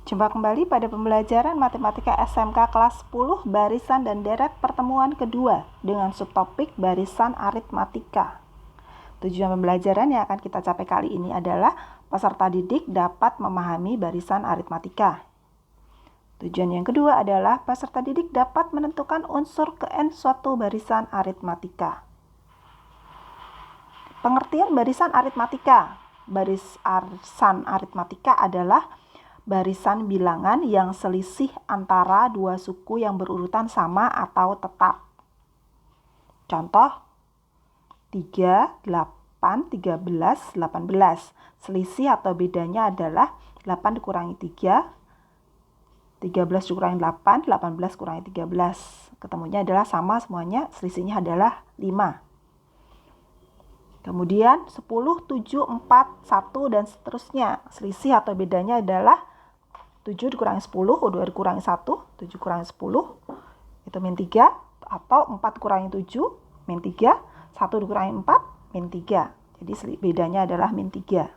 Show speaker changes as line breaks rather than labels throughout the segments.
Jumpa kembali pada pembelajaran Matematika SMK kelas 10 barisan dan deret pertemuan kedua dengan subtopik barisan aritmatika. Tujuan pembelajaran yang akan kita capai kali ini adalah peserta didik dapat memahami barisan aritmatika. Tujuan yang kedua adalah peserta didik dapat menentukan unsur Kn suatu barisan aritmatika. Pengertian barisan aritmatika. Barisan aritmatika adalah barisan bilangan yang selisih antara dua suku yang berurutan sama atau tetap. Contoh 3, 8, 13, 18. Selisih atau bedanya adalah 8 dikurangi 3, 13 dikurangi 8, 18 kurangi 13. Ketemunya adalah sama semuanya, selisihnya adalah 5. Kemudian 10, 7, 4, 1 dan seterusnya. Selisih atau bedanya adalah 7 dikurangi 10, 2 dikurangi 1, 7 kurangi 10, itu min 3, atau 4 dikurangi 7, min 3, 1 dikurangi 4, min 3. Jadi bedanya adalah min 3.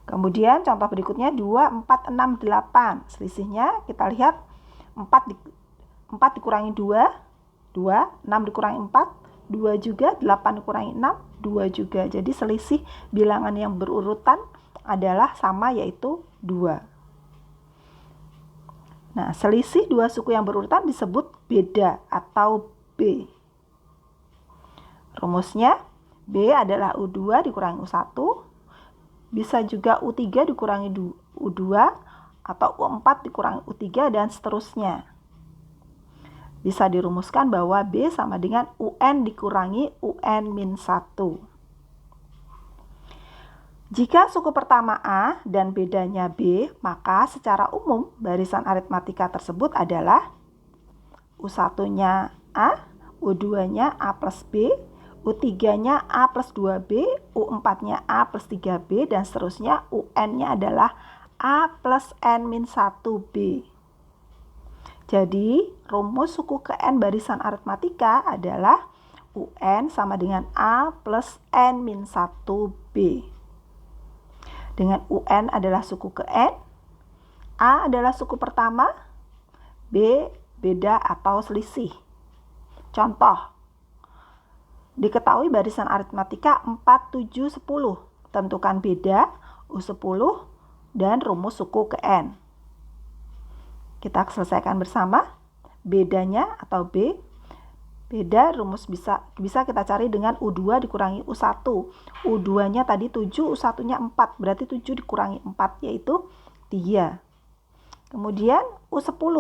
Kemudian contoh berikutnya 2, 4, 6, 8. Selisihnya kita lihat 4 dikurangi 2, 2, 6 dikurangi 4, 2 juga, 8 dikurangi 6, 2 juga. Jadi selisih bilangan yang berurutan adalah sama, yaitu 2. Nah, selisih dua suku yang berurutan disebut beda atau B. Rumusnya, B adalah U2 dikurangi U1, bisa juga U3 dikurangi U2, atau U4 dikurangi U3, dan seterusnya. Bisa dirumuskan bahwa B sama dengan UN dikurangi UN-1. Jika suku pertama A dan bedanya B, maka secara umum barisan aritmatika tersebut adalah U1-nya A, U2-nya A plus B, U3-nya A plus 2B, U4-nya A plus 3B, dan seterusnya. UN-nya adalah A plus N-1B. Jadi, rumus suku Kn barisan aritmatika adalah UN sama dengan A plus N-1B. Dengan UN adalah suku Kn, A adalah suku pertama, B beda atau selisih. Contoh, diketahui barisan aritmatika 4, 7, 10. Tentukan beda, U10, dan rumus suku Kn. Kita selesaikan bersama. Bedanya atau B, beda rumus bisa kita cari dengan U2 dikurangi U1. U2-nya tadi 7, U1-nya 4. Berarti 7 dikurangi 4 yaitu 3. Kemudian U10.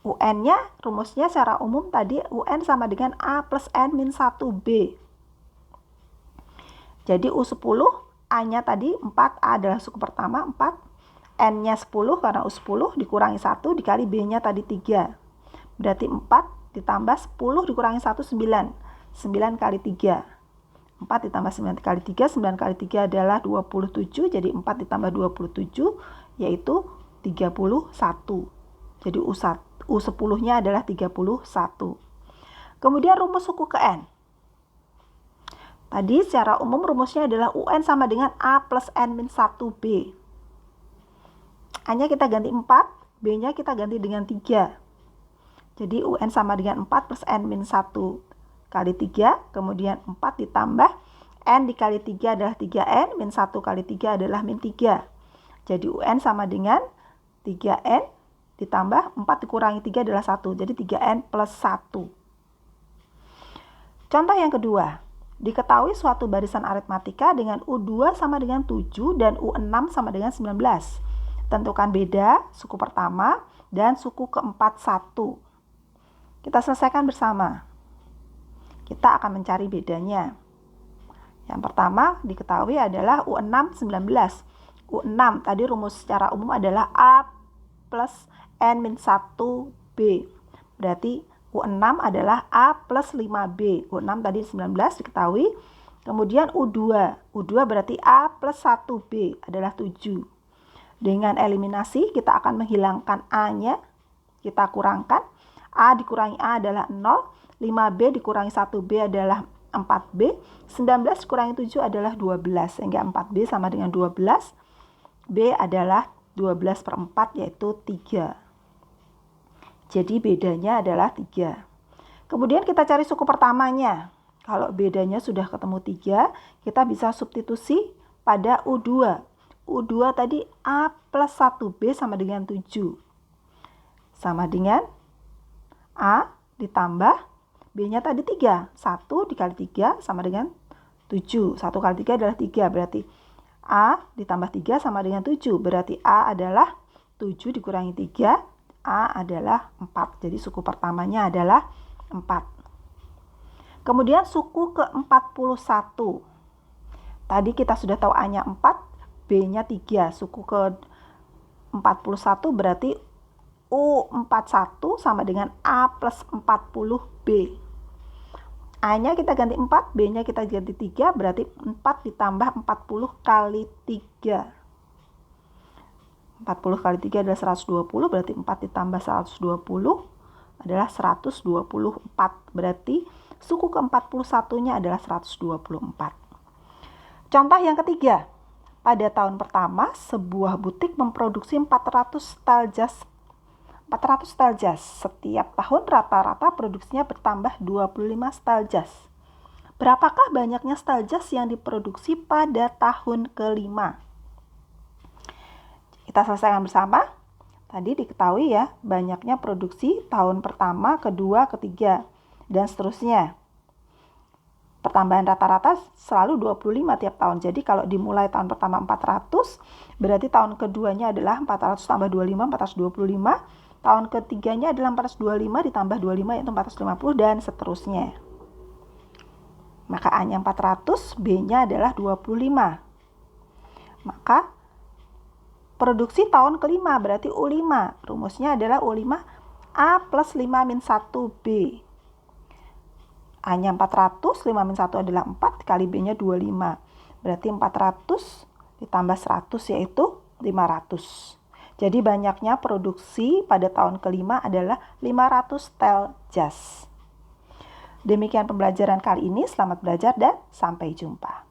UN-nya rumusnya secara umum tadi UN sama dengan A plus N-1B. Jadi U10, A-nya tadi 4, A adalah suku pertama 4. N-nya 10 karena U10 dikurangi 1 dikali B-nya tadi 3. Berarti 4 ditambah 10 dikurangi 1, 9. 9 kali 3. 4 ditambah 9 kali 3, 9 kali 3 adalah 27. Jadi 4 ditambah 27 yaitu 31. Jadi U10-nya adalah 31. Kemudian rumus suku Kn. Tadi secara umum rumusnya adalah UN sama dengan A plus N-1B. A-nya kita ganti 4, B-nya kita ganti dengan 3. Jadi UN sama dengan 4 plus N-1 kali 3, kemudian 4 ditambah N dikali 3 adalah 3N, min 1 kali 3 adalah min 3. Jadi UN sama dengan 3N ditambah 4 dikurangi 3 adalah 1, jadi 3N plus 1. Contoh yang kedua, diketahui suatu barisan aritmatika dengan U2 sama dengan 7 dan U6 sama dengan 19. Tentukan beda suku pertama dan suku keempat 1. Kita selesaikan bersama. Kita akan mencari bedanya. Yang pertama diketahui adalah U6, 19. U6 tadi rumus secara umum adalah A plus N-1B. Berarti U6 adalah A plus 5B. U6 tadi 19 diketahui. Kemudian U2. U2 berarti A plus 1B adalah 7. Dengan eliminasi kita akan menghilangkan A-nya. Kita kurangkan. A dikurangi A adalah 0, 5B dikurangi 1B adalah 4B, 19 dikurangi 7 adalah 12, sehingga 4B sama dengan 12. B adalah 12/4 yaitu 3. Jadi bedanya adalah 3. Kemudian kita cari suku pertamanya. Kalau bedanya sudah ketemu 3, kita bisa substitusi pada U2. U2 tadi A plus 1B sama dengan 7. Sama dengan A ditambah B-nya tadi 3. 1 dikali 3 sama dengan 7. 1 kali 3 adalah 3. Berarti A ditambah 3 sama dengan 7. Berarti A adalah 7 dikurangi 3. A adalah 4. Jadi suku pertamanya adalah 4. Kemudian suku ke-41. Tadi kita sudah tahu A-nya 4, B-nya 3. Suku ke-41 berarti U41 sama dengan A plus 40B. A-nya kita ganti 4, B-nya kita ganti 3, berarti 4 ditambah 40 kali 3. 40 kali 3 adalah 120, berarti 4 ditambah 120 adalah 124. Berarti suku ke-41-nya adalah 124. Contoh yang ketiga. Pada tahun pertama, sebuah butik memproduksi 400 style jas. Setiap tahun rata-rata produksinya bertambah 25 style jas. Berapakah banyaknya style jas yang diproduksi pada tahun kelima? Kita selesaikan bersama. Tadi diketahui ya, banyaknya produksi tahun pertama, kedua, ketiga, dan seterusnya. Pertambahan rata-rata selalu 25 tiap tahun. Jadi kalau dimulai tahun pertama 400, berarti tahun keduanya adalah 400 tambah 25, 425. Tahun ketiganya adalah 425 ditambah 25 yaitu 450 dan seterusnya. Maka A-nya 400, B-nya adalah 25. Maka produksi tahun kelima berarti U5. Rumusnya adalah U5 A plus 5 min 1B. A-nya 400, 5 min 1 adalah 4, kali B-nya 25. Berarti 400 ditambah 100 yaitu 500. Jadi banyaknya produksi pada tahun kelima adalah 500 style jas. Demikian pembelajaran kali ini. Selamat belajar dan sampai jumpa.